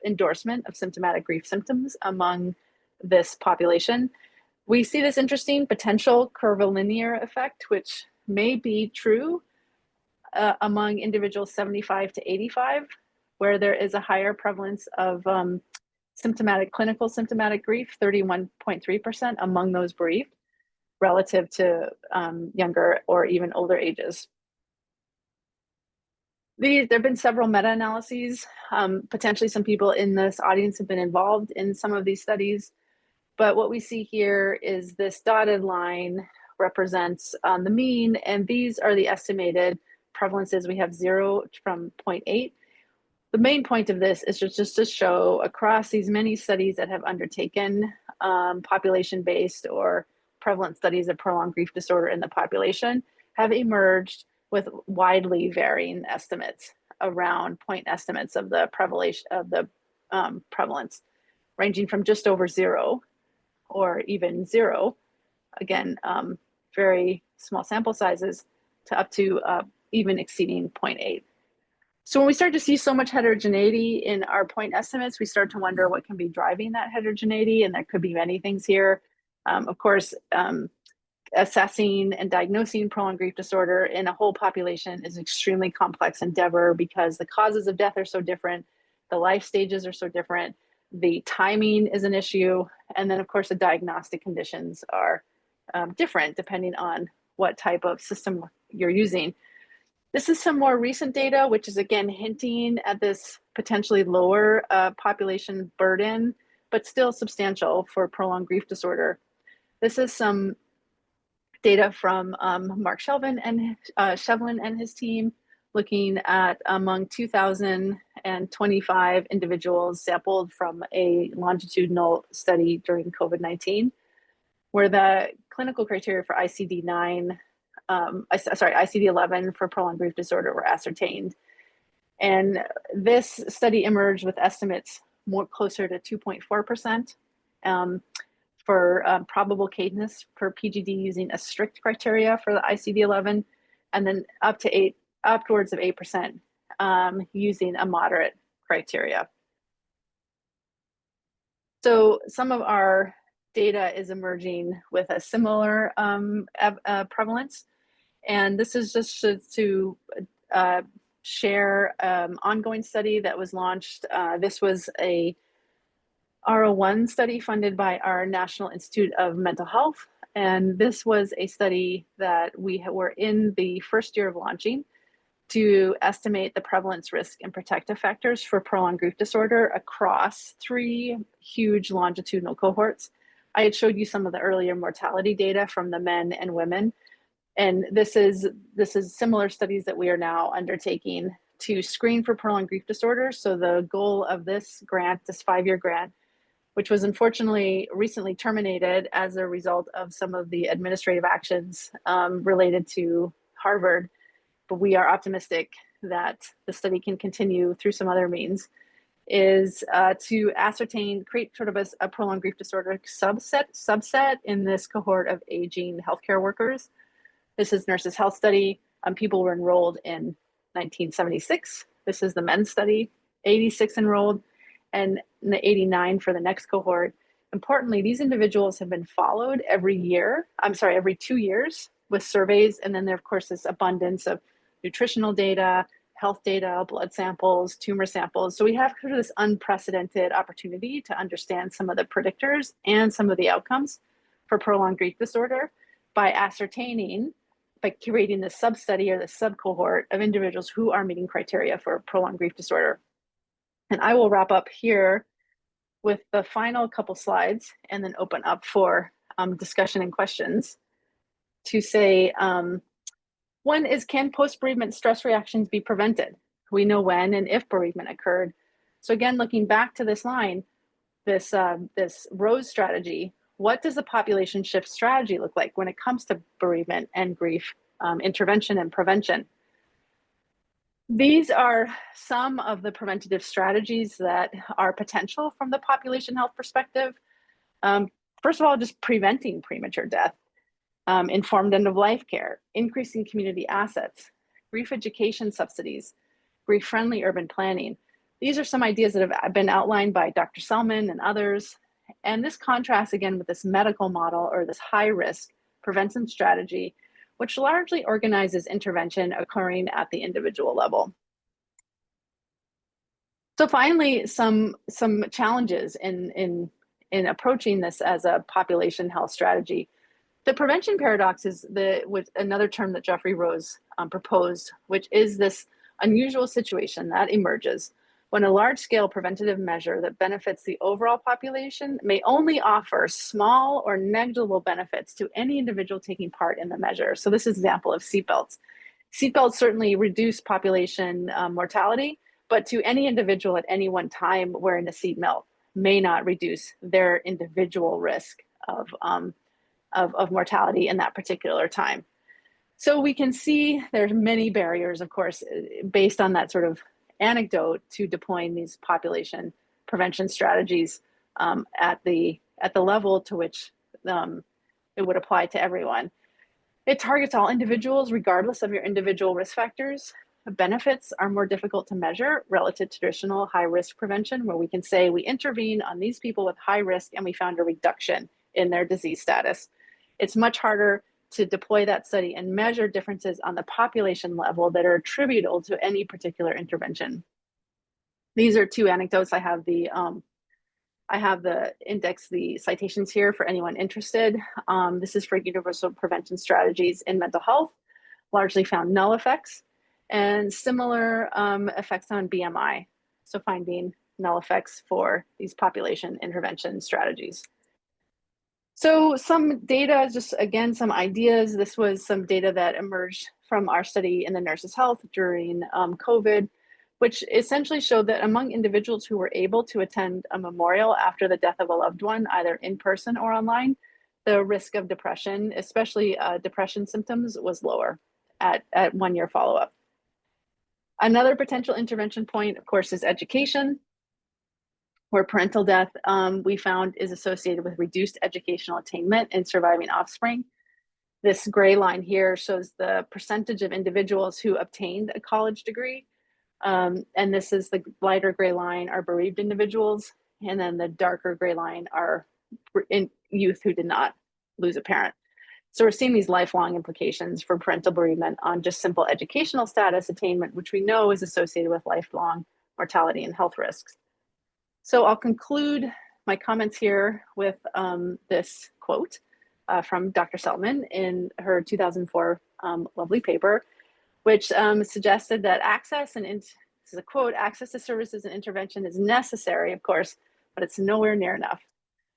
Speaker 2: endorsement of symptomatic grief symptoms among this population. We see this interesting potential curvilinear effect, which may be true among individuals 75 to 85, where there is a higher prevalence of clinical symptomatic grief, 31.3% among those bereaved, relative to younger or even older ages. There have been several meta-analyses. Potentially some people in this audience have been involved in some of these studies. But what we see here is this dotted line represents the mean, and these are the estimated prevalences. We have 0 from 0.8. The main point of this is just to show across these many studies that have undertaken population-based or prevalent studies of prolonged grief disorder in the population have emerged with widely varying estimates around point estimates of the prevalence, ranging from just over 0 or even 0, again, very small sample sizes, to up to even exceeding 0.8. So when we start to see so much heterogeneity in our point estimates, we start to wonder what can be driving that heterogeneity, and there could be many things here. Of course, assessing and diagnosing prolonged grief disorder in a whole population is an extremely complex endeavor because the causes of death are so different, the life stages are so different, the timing is an issue, and then of course the diagnostic conditions are different depending on what type of system you're using. This is some more recent data, which is again hinting at this potentially lower population burden, but still substantial for prolonged grief disorder. This is some data from Mark Shevlin and his team, looking at among 2,025 individuals sampled from a longitudinal study during COVID-19, where the clinical criteria for ICD-11 for prolonged grief disorder were ascertained. And this study emerged with estimates more closer to 2.4% for probable cadeness for PGD using a strict criteria for the ICD-11, and then upwards of 8% using a moderate criteria. So some of our data is emerging with a similar prevalence. And this is just to share ongoing study that was launched. This was a R01 study funded by our National Institute of Mental Health. And this was a study that we were in the first year of launching to estimate the prevalence, risk, and protective factors for prolonged grief disorder across 3 huge longitudinal cohorts. I had showed you some of the earlier mortality data from the men and women. And this is similar studies that we are now undertaking to screen for prolonged grief disorder. So the goal of this grant, this 5-year grant, which was unfortunately recently terminated as a result of some of the administrative actions related to Harvard, but we are optimistic that the study can continue through some other means, is to create sort of a prolonged grief disorder subset in this cohort of aging healthcare workers. This is Nurses Health Study. People were enrolled in 1976. This is the men's study, 86 enrolled, and 89 for the next cohort. Importantly, these individuals have been followed every 2 years with surveys. And then there, of course, this abundance of nutritional data, health data, blood samples, tumor samples. So we have sort of this unprecedented opportunity to understand some of the predictors and some of the outcomes for prolonged grief disorder by ascertaining by curating the sub-study or the sub-cohort of individuals who are meeting criteria for prolonged grief disorder. And I will wrap up here with the final couple slides and then open up for discussion and questions to say, one is, can post-bereavement stress reactions be prevented? We know when and if bereavement occurred. So again, looking back to this line, this ROSE strategy, what does the population shift strategy look like when it comes to bereavement and grief intervention and prevention? These are some of the preventative strategies that are potential from the population health perspective. First of all, just preventing premature death, informed end-of-life care, increasing community assets, grief education subsidies, grief-friendly urban planning. These are some ideas that have been outlined by Dr. Selman and others. And this contrasts again with this medical model or this high-risk prevention strategy, which largely organizes intervention occurring at the individual level. So finally, some challenges in approaching this as a population health strategy. The prevention paradox is another term that Jeffrey Rose proposed, which is this unusual situation that emerges when a large-scale preventative measure that benefits the overall population may only offer small or negligible benefits to any individual taking part in the measure. So this is an example of seatbelts. Seatbelts certainly reduce population mortality, but to any individual at any one time wearing a seatbelt may not reduce their individual risk of mortality in that particular time. So we can see there's many barriers, of course, based on that sort of anecdote to deploying these population prevention strategies at the level to which it would apply to everyone. It targets all individuals regardless of your individual risk factors. The benefits are more difficult to measure relative to traditional high-risk prevention, where we can say we intervene on these people with high risk and we found a reduction in their disease status. It's much harder to deploy that study and measure differences on the population level that are attributable to any particular intervention. These are two anecdotes. I have the index, the citations here for anyone interested. This is for universal prevention strategies in mental health, largely found null effects and similar effects on BMI. So finding null effects for these population intervention strategies. So some data, just again, some ideas. This was some data that emerged from our study in the Nurses' Health during COVID, which essentially showed that among individuals who were able to attend a memorial after the death of a loved one, either in person or online, the risk of depression, especially depression symptoms, was lower at 1 year follow-up. Another potential intervention point, of course, is education, where parental death we found is associated with reduced educational attainment in surviving offspring. This gray line here shows the percentage of individuals who obtained a college degree. And this is the lighter gray line are bereaved individuals. And then the darker gray line are in youth who did not lose a parent. So we're seeing these lifelong implications for parental bereavement on just simple educational status attainment, which we know is associated with lifelong mortality and health risks. So I'll conclude my comments here with this quote from Dr. Selman in her 2004 lovely paper, which suggested that access, and this is a quote, access to services and intervention is necessary, of course, but it's nowhere near enough.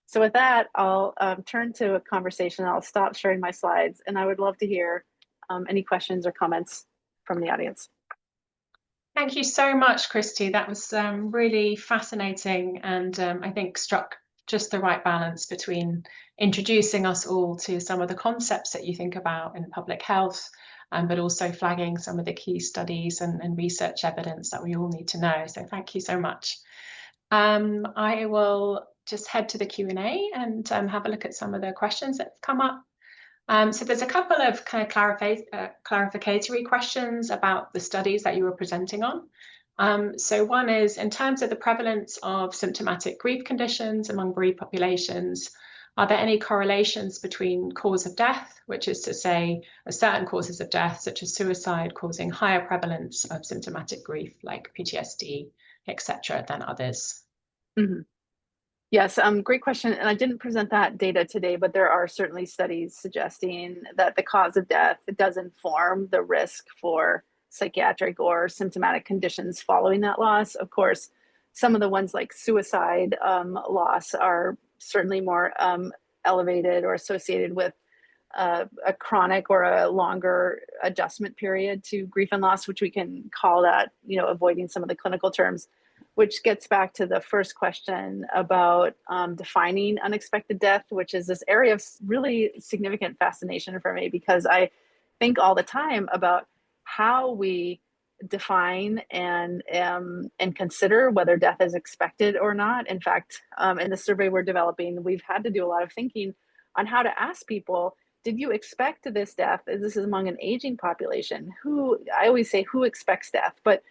Speaker 2: So with that, I'll turn to a conversation. I'll stop sharing my slides, and I would love to hear any questions or comments from the audience.
Speaker 1: Thank you so much, Christy. That was really fascinating, and I think struck just the right balance between introducing us all to some of the concepts that you think about in public health, but also flagging some of the key studies and research evidence that we all need to know. So thank you so much. I will just head to the Q&A and have a look at some of the questions that have come up. So there's a couple of kind of clarificatory questions about the studies that you were presenting on. So one is, in terms of the prevalence of symptomatic grief conditions among bereaved populations, are there any correlations between cause of death, which is to say certain causes of death, such as suicide, causing higher prevalence of symptomatic grief like PTSD, etc., than others?
Speaker 2: Mm-hmm. Yes, great question. And I didn't present that data today, but there are certainly studies suggesting that the cause of death does inform the risk for psychiatric or symptomatic conditions following that loss. Of course, some of the ones like suicide loss are certainly more elevated or associated with a chronic or a longer adjustment period to grief and loss, which we can call that, avoiding some of the clinical terms, which gets back to the first question about defining unexpected death, which is this area of really significant fascination for me, because I think all the time about how we define and consider whether death is expected or not. In fact, in the survey we're developing, we've had to do a lot of thinking on how to ask people, did you expect this death? This is among an aging population. I always say, who expects death? But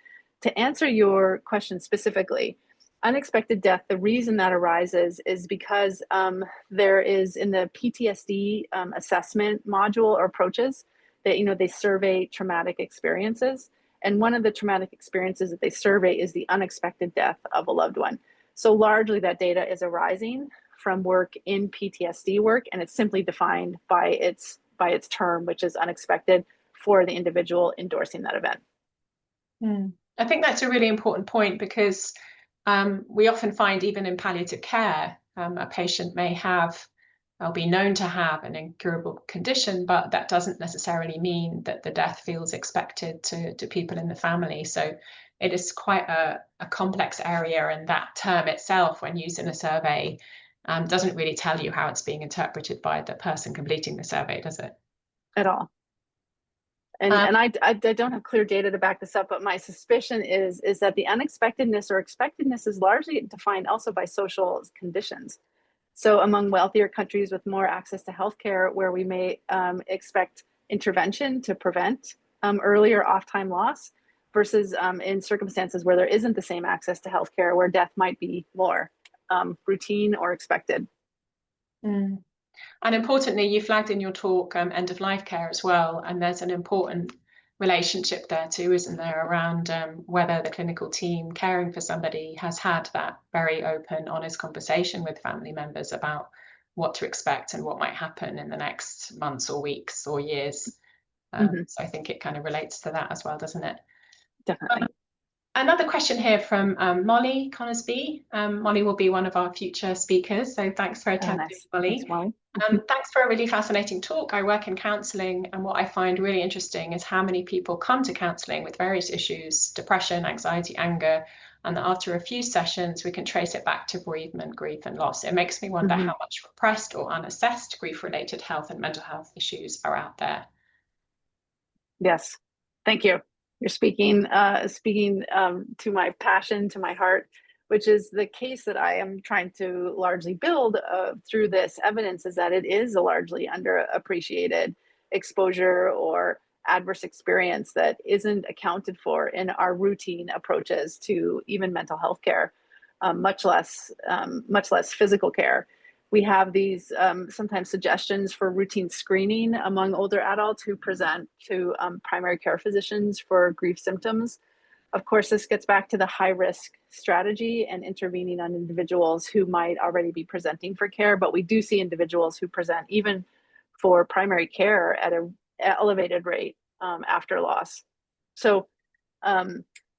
Speaker 2: to answer your question specifically, unexpected death, the reason that arises is because there is in the PTSD assessment module or approaches that, they survey traumatic experiences. And one of the traumatic experiences that they survey is the unexpected death of a loved one. So largely that data is arising from work in PTSD work, and it's simply defined by its term, which is unexpected, for the individual endorsing that event.
Speaker 1: I think that's a really important point, because we often find, even in palliative care, a patient may be known to have an incurable condition, but that doesn't necessarily mean that the death feels expected to people in the family. So it is quite a complex area, and that term itself, when used in a survey, doesn't really tell you how it's being interpreted by the person completing the survey, does it?
Speaker 2: At all. And I don't have clear data to back this up, but my suspicion is that the unexpectedness or expectedness is largely defined also by social conditions. So among wealthier countries with more access to healthcare, where we may expect intervention to prevent earlier off-time loss, versus in circumstances where there isn't the same access to healthcare, where death might be more routine or expected.
Speaker 1: And importantly, you flagged in your talk end-of-life care as well, and there's an important relationship there too, isn't there, around whether the clinical team caring for somebody has had that very open, honest conversation with family members about what to expect and what might happen in the next months or weeks or years. So I think it kind of relates to that as well, doesn't it?
Speaker 2: Definitely.
Speaker 1: Another question here from Molly Conisby. Molly will be one of our future speakers, so thanks for attending,
Speaker 2: Nice.
Speaker 1: Molly.
Speaker 2: Thanks, Molly.
Speaker 1: Thanks for a really fascinating talk. I work in counselling, and what I find really interesting is how many people come to counselling with various issues: depression, anxiety, anger, and that after a few sessions we can trace it back to bereavement, grief and loss. It makes me wonder how much repressed or unassessed grief-related health and mental health issues are out there.
Speaker 2: Yes, thank you. You're speaking to my passion, to my heart, which is the case that I am trying to largely build through this evidence, is that it is a largely underappreciated exposure or adverse experience that isn't accounted for in our routine approaches to even mental health care, much less physical care. We have these sometimes suggestions for routine screening among older adults who present to primary care physicians for grief symptoms. Of course, this gets back to the high-risk strategy and intervening on individuals who might already be presenting for care, but we do see individuals who present even for primary care at an elevated rate after loss. So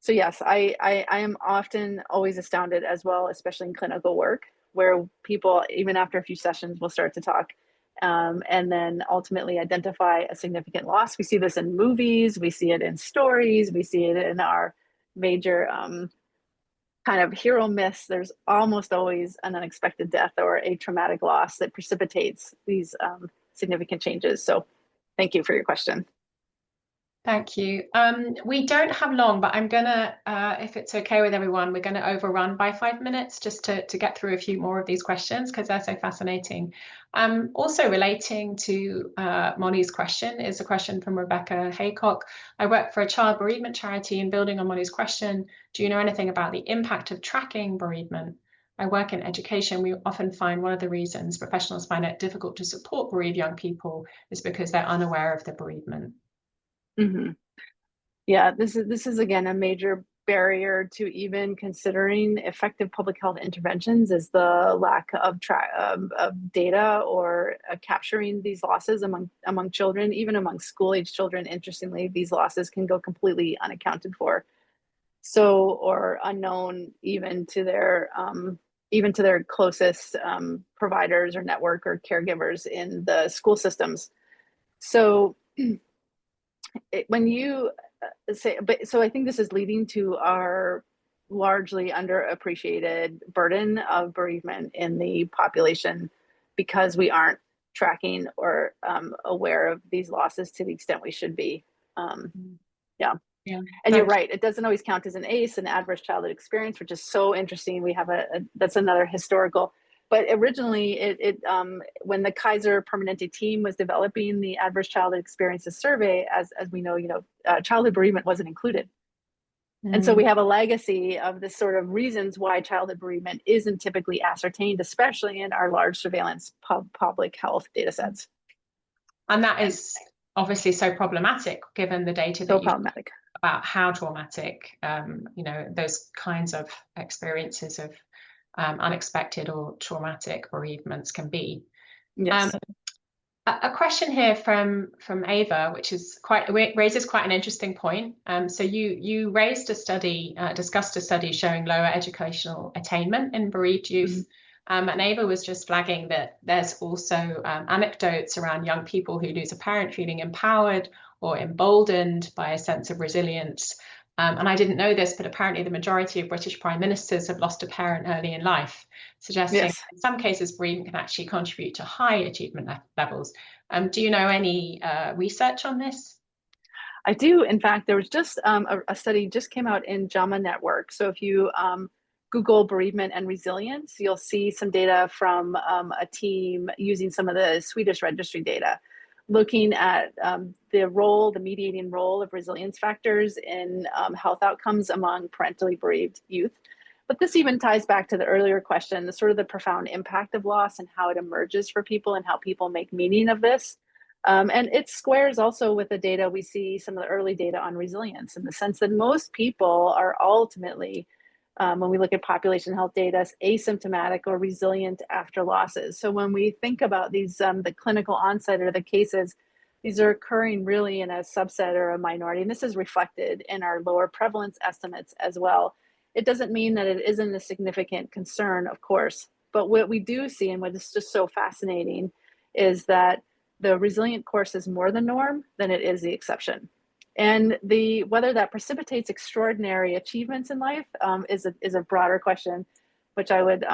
Speaker 2: yes, I am often always astounded as well, especially in clinical work, where people, even after a few sessions, will start to talk and then ultimately identify a significant loss. We see this in movies, we see it in stories, we see it in our major kind of hero myths. There's almost always an unexpected death or a traumatic loss that precipitates these significant changes. So thank you for your question.
Speaker 1: Thank you. We don't have long, but I'm gonna, if it's okay with everyone, we're gonna overrun by 5 minutes just to get through a few more of these questions because they're so fascinating. Also relating to Molly's question is a question from Rebecca Haycock. I work for a child bereavement charity, and building on Molly's question, do you know anything about the impact of tracking bereavement? I work in education. We often find one of the reasons professionals find it difficult to support bereaved young people is because they're unaware of the bereavement.
Speaker 2: Yeah, this is again a major barrier to even considering effective public health interventions is the lack of data or capturing these losses among children. Even among school-age children, interestingly, these losses can go completely unaccounted for, or unknown even to their closest providers or network or caregivers in the school systems. So when you so I think this is leading to our largely underappreciated burden of bereavement in the population, because we aren't tracking or aware of these losses to the extent we should be. Yeah. And you're right, it doesn't always count as an ACE, an adverse childhood experience, which is so interesting. We have that's another historical. But originally, when the Kaiser Permanente team was developing the Adverse Childhood Experiences Survey, as we know, childhood bereavement wasn't included. And so we have a legacy of this sort of reasons why childhood bereavement isn't typically ascertained, especially in our large surveillance public health data sets.
Speaker 1: And that is obviously so problematic, given the data that
Speaker 2: problematic
Speaker 1: about how traumatic, those kinds of experiences of unexpected or traumatic bereavements can be.
Speaker 2: Yes.
Speaker 1: A question here from Ava, which is raises quite an interesting point. So you raised a study, discussed a study showing lower educational attainment in bereaved youth. And Ava was just flagging that there's also anecdotes around young people who lose a parent feeling empowered or emboldened by a sense of resilience. And I didn't know this, but apparently the majority of British prime ministers have lost a parent early in life, suggesting in some cases bereavement can actually contribute to high achievement levels. Do you know any research on this?
Speaker 2: I do. In fact, there was just a study just came out in JAMA Network. So if you Google bereavement and resilience, you'll see some data from a team using some of the Swedish registry data, looking at the mediating role of resilience factors in health outcomes among parentally bereaved youth. But this even ties back to the earlier question, the profound impact of loss and how it emerges for people and how people make meaning of this. And it squares also with the data we see, some of the early data on resilience, in the sense that most people are ultimately, when we look at population health data, asymptomatic or resilient after losses. So when we think about these, the clinical onset or the cases, these are occurring really in a subset or a minority. And this is reflected in our lower prevalence estimates as well. It doesn't mean that it isn't a significant concern, of course, but what we do see, and what is just so fascinating, is that the resilient course is more the norm than it is the exception. And whether that precipitates extraordinary achievements in life is a broader question, which I would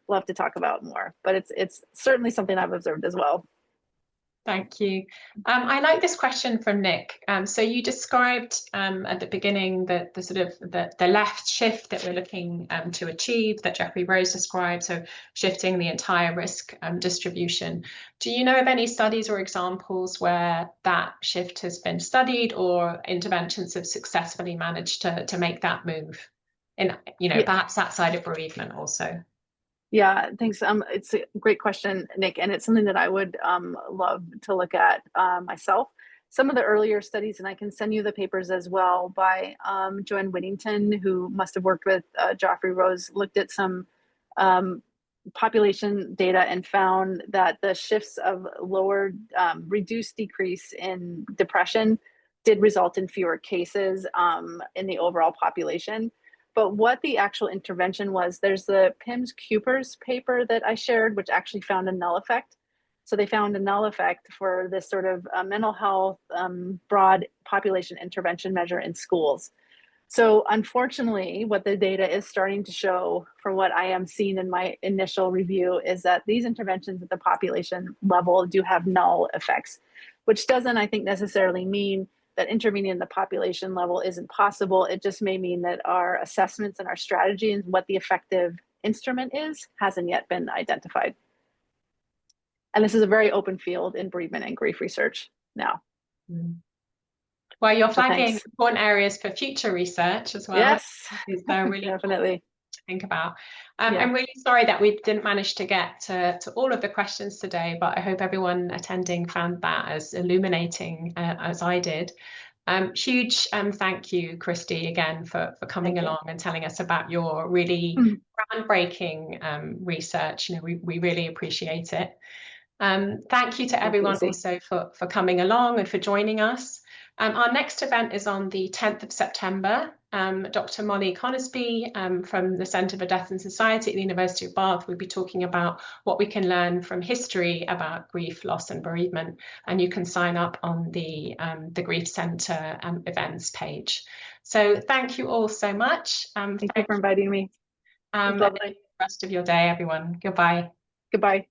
Speaker 2: love to talk about more. But it's certainly something I've observed as well.
Speaker 1: Thank you. I like this question from Nick. So you described at the beginning the sort of the left shift that we're looking to achieve, that Jeffrey Rose described, so shifting the entire risk distribution. Do you know of any studies or examples where that shift has been studied, or interventions have successfully managed to make that move in, perhaps outside of bereavement also?
Speaker 2: Yeah, thanks. It's a great question, Nick, and it's something that I would love to look at myself. Some of the earlier studies, and I can send you the papers as well, by Joanne Whittington, who must have worked with Geoffrey Rose, looked at some population data and found that the shifts of reduced decrease in depression did result in fewer cases in the overall population. But what the actual intervention was, there's the Pims-Cupers paper that I shared, which actually found a null effect. So they found a null effect for this sort of mental health broad population intervention measure in schools. So unfortunately, what the data is starting to show, from what I am seeing in my initial review, is that these interventions at the population level do have null effects, which doesn't, I think, necessarily mean that intervening in the population level isn't possible. It just may mean that our assessments and our strategy and what the effective instrument is hasn't yet been identified. And this is a very open field in bereavement and grief research now.
Speaker 1: Well, you're flagging important areas for future research as well.
Speaker 2: Yes,
Speaker 1: really
Speaker 2: definitely.
Speaker 1: To think about. I'm really sorry that we didn't manage to get to all of the questions today, but I hope everyone attending found that as illuminating as I did. Huge thank you, Christy, again for coming along and telling us about your really groundbreaking research. We really appreciate it. Thank you to everyone also for coming along and for joining us. Our next event is on the 10th of September. Dr. Molly Conisby from the Centre for Death and Society at the University of Bath will be talking about what we can learn from history about grief, loss and bereavement. And you can sign up on the Grief Centre events page. So thank you all so much.
Speaker 2: Thank you for inviting me.
Speaker 1: Have the rest of your day, everyone. Goodbye.
Speaker 2: Goodbye.